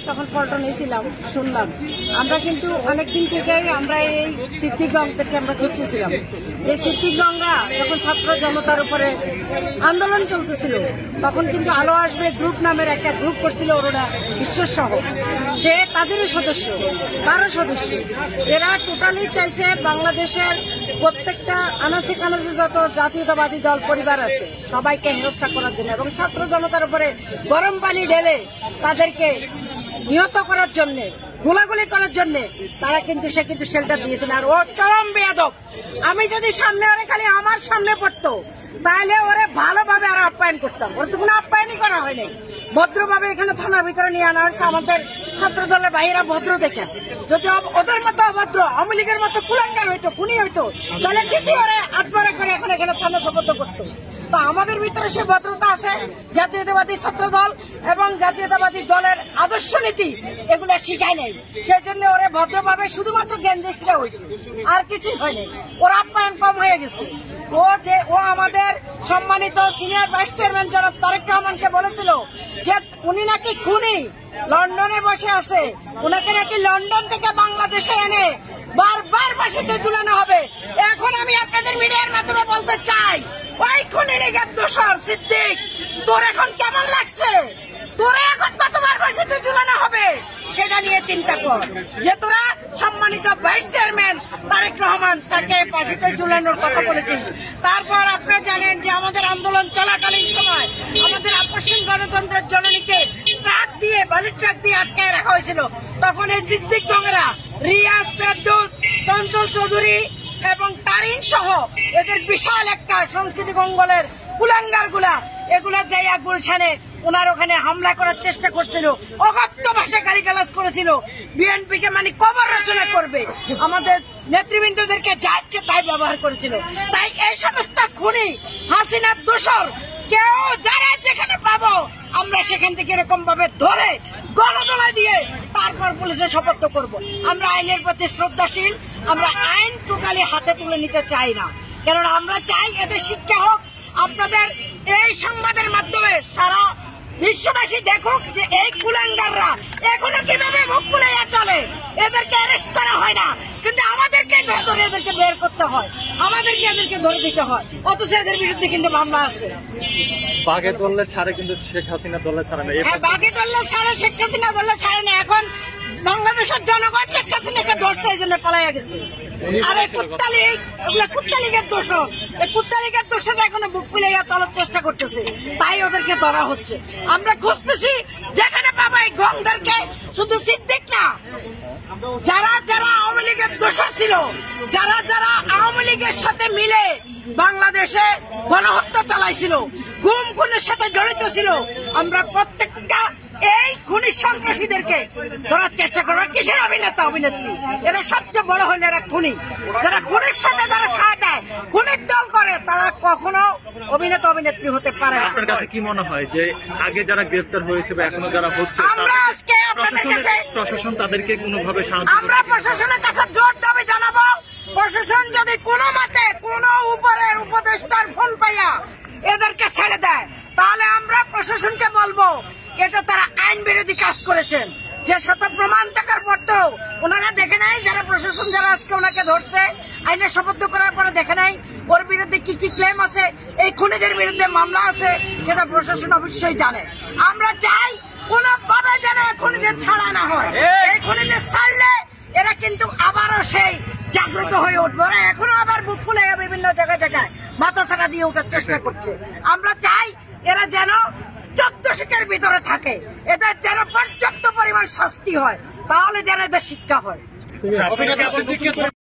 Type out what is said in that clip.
তখন পল্টনে ছিলাম, শুনলাম। আমরা কিন্তু অনেকদিন থেকেই আমরা এই সিদ্দিকগঞ্জ থেকে আমরা খুঁজতেছিলাম যে সিদ্দিকগঞ্জরা যখন ছাত্র জনতার উপরে আন্দোলন চলতেছিল তখন কিন্তু আলো আসবে গ্রুপ নামের একটা গ্রুপ করছিল অরুণা বিশ্বাস সহ, সে তাদেরই সদস্য, তারও সদস্য। এরা টোটালি চাইছে বাংলাদেশের প্রত্যেকটা আনাচে কানাচে যত জাতীয়তাবাদী দল পরিবার আছে সবাইকে হেনস্থা করার জন্য এবং ছাত্র জনতার উপরে গরম পানি ঢেলে তাদেরকে নিহত করার জন্য, গোলাগুলি করার জন্য তারা কিন্তু সে কিন্তু শেল্টার দিয়েছেন। আর ও চরম বেয়াদব। আমি যদি সামনে ওরে খালি আমার সামনে পড়তো তাহলে ওরে ভালোভাবে আর আপ্যায়ন করতাম। ওর তো কোনো আপ্যায়নই করা হয়নি। ভদ্রভাবে এখানে থানার ভিতরে নিয়ে আনা হচ্ছে। আমাদের ছাত্র দলের ভাইয়েরা ভদ্র দেখেন, যদি ওদের মতো অভদ্র আওয়ামী লীগের মতো কুলাঙ্গার হইতো, খুনি হইতো, তাহলে ঠিকই ওরে আত্মরা করে এখন এখানে থানা শপথ করতো। তো আমাদের ভিতরে সে ভদ্রতা আছে। জাতীয়তাবাদী ছাত্র দল এবং জাতীয়তাবাদী দলের আদর্শ নীতি এগুলো শিখায় নাই, সেই জন্য ওরে ভদ্রভাবে শুধুমাত্র গেঞ্জে ছিঁড়া হয়েছে, আর কিছুই হয়নি। ওর আপ্যায়ন কম হয়ে গেছে। ও আমাদের সম্মানিত সিনিয়র ভাইস চেয়ারম্যান জনাব তারেক রহমানকে বলেছিল যে উনি নাকি খুনি, লন্ডনে বসে আছে, উনাকে নাকি লন্ডন থেকে বাংলাদেশে এনে বারবার ফাঁসিতে ঝুলানো হবে। এখন আমি আপনাদের মিডিয়ার মাধ্যমে বলতে চাই, ওই খুনি লীগের দোসর সিদ্দিক, তোর এখন কেমন লাগছে? তোরা এখন কতবার ফাঁসিতে ঝুলানো হবে সেটা নিয়ে চিন্তা কর। যে তোরা সম্মানিত ভাইস চেয়ারম্যান তারেক রহমান তাকে ফাঁসিতে ঝুলানোর কথা বলেছিস। তারপর আপনারা জানেন যে আমাদের আন্দোলন চলাকালীন সময় আমাদের আপসহীন গণতন্ত্রের জননীকে ট্রাক দিয়ে, বালির ট্রাক দিয়ে আটকায় রাখা হয়েছিল। তখন এই সিদ্দিকগঞ্জরা রিয়াজ, ফেরদৌস, চঞ্চল চৌধুরী এবং তারিন সহ এদের বিশাল একটা সংস্কৃতি অঙ্গলের কুলাঙ্গার গুলা এগুলা যাইয়া গুলশানে ওনার ওখানে হামলা করার চেষ্টা করছিল, অগত্য ভাষায় গালিগালাজ করেছিল, বিএনপিকে মানে কবর রচনা করবে, আমাদের নেতৃবৃন্দদেরকে যা ইচ্ছে তাই ব্যবহার করেছিল। তাই এই সমস্ত খুনি হাসিনার দোসর কেউ যারা যেখানে পাবো আমরা সেখান থেকে এরকম ভাবে ধরে গণদোলা দিয়ে তারপর পুলিশের শপথ করব। আমরা আইনের প্রতি শ্রদ্ধাশীল, আমরা আইন টোটালি হাতে তুলে নিতে চাই না, কেননা আমরা চাই এদের শিক্ষা হোক। আপনাদের এই সংবাদের মাধ্যমে সারা বিশ্ববাসী দেখুক যে এই কুলাঙ্গাররা এখনো কিভাবে মুখ ফুলাইয়া চলে। এদেরকে অ্যারেস্ট করা হয় না, কিন্তু আমাদেরকে ধরে এদেরকে বের করতে হয়, আমাদেরকে এদেরকে ধরে দিতে হয়, অথচ এদের বিরুদ্ধে কিন্তু মামলা আছে। বাঘে ধরলে ছাড়ে, কিন্তু শেখ হাসিনা ধরলে ছাড়ে না। হ্যাঁ, বাঘে ধরলে ছাড়ে, শেখ হাসিনা ধরলে ছাড়ে না। এখন বাংলাদেশের জনগণ শেখ হাসিনাকে ধরছে, এই জন্য পালাইয়া গেছে। আর এই কুত্তা লীগের দোষর, এই কুত্তা লীগের দোষরা এখনো বুক ফুলাইয়া চলার চেষ্টা করতেছে, তাই ওদেরকে ধরা হচ্ছে। আমরা খুঁজতেছি যেখানে পাবো এই গংদেরকে, শুধু সিদ্দিক না, যারা যারা আওয়ামী লীগের দোষর ছিল, যারা যারা আওয়ামী লীগের সাথে মিলে বাংলাদেশে গণহত্যা চালাইছিল, গুম খুনের সাথে জড়িত ছিল, আমরা প্রত্যেকটা এই খুনি সন্ত্রাসীদেরকে ধরার চেষ্টা করবো। কিসের অভিনেতা অভিনেত্রী? এরা সবচেয়ে বড় হইলে এরা খুনি। যারা খুনির সাথে যারা সাহায্য দেয়, খুনির দল করে, তারা কখনো অভিনেতা অভিনেত্রী হতে পারে না। আপনার কাছে কি মনে হয় যে আগে যারা গ্রেফতার হয়েছে বা এখনো যারা হচ্ছে, আমরা আজকে আপনাদের কাছে প্রশাসন তাদেরকে কোনোভাবে সাহায্য, আমরা প্রশাসনের কাছে জোর দাবি জানাবো, প্রশাসন যদি কোনো মতে কোনো উপরের উপদেষ্টার ফোন পাইয়া এদেরকে ছেড়ে দেয়, তাহলে আমরা প্রশাসনকে বলবো এটা তারা আইন বিরোধী কাজ করেছেন। যে শত প্রমাণ থাকার পরও ওনারা দেখে নাই, যারা প্রশাসন যারা আজকে ওনাকে ধরছে আইনের শপথ করার পরে দেখে নাই ওর বিরুদ্ধে কি কি ক্লেম আছে, এই খুনিদের বিরুদ্ধে মামলা আছে, সেটা প্রশাসন অবশ্যই জানে। আমরা চাই কোনোভাবে যেন খুনিদের ছাড়া না হয়। এই খুনিদের ছাড়লে এরা কিন্তু আবারও সেই জাগ্রত হয়ে উঠবে। ওরা এখনো আবার বুক ফুলে বিভিন্ন জায়গায় জায়গায় মাথা ছাড়া দিয়ে ওঠার চেষ্টা করছে। আমরা চাই এরা যেন 14 শিখের ভিতরে থাকে, এদের যেন পর্যাপ্ত পরিমাণ শাস্তি হয়, তাহলে যেন এদের শিক্ষা হয়।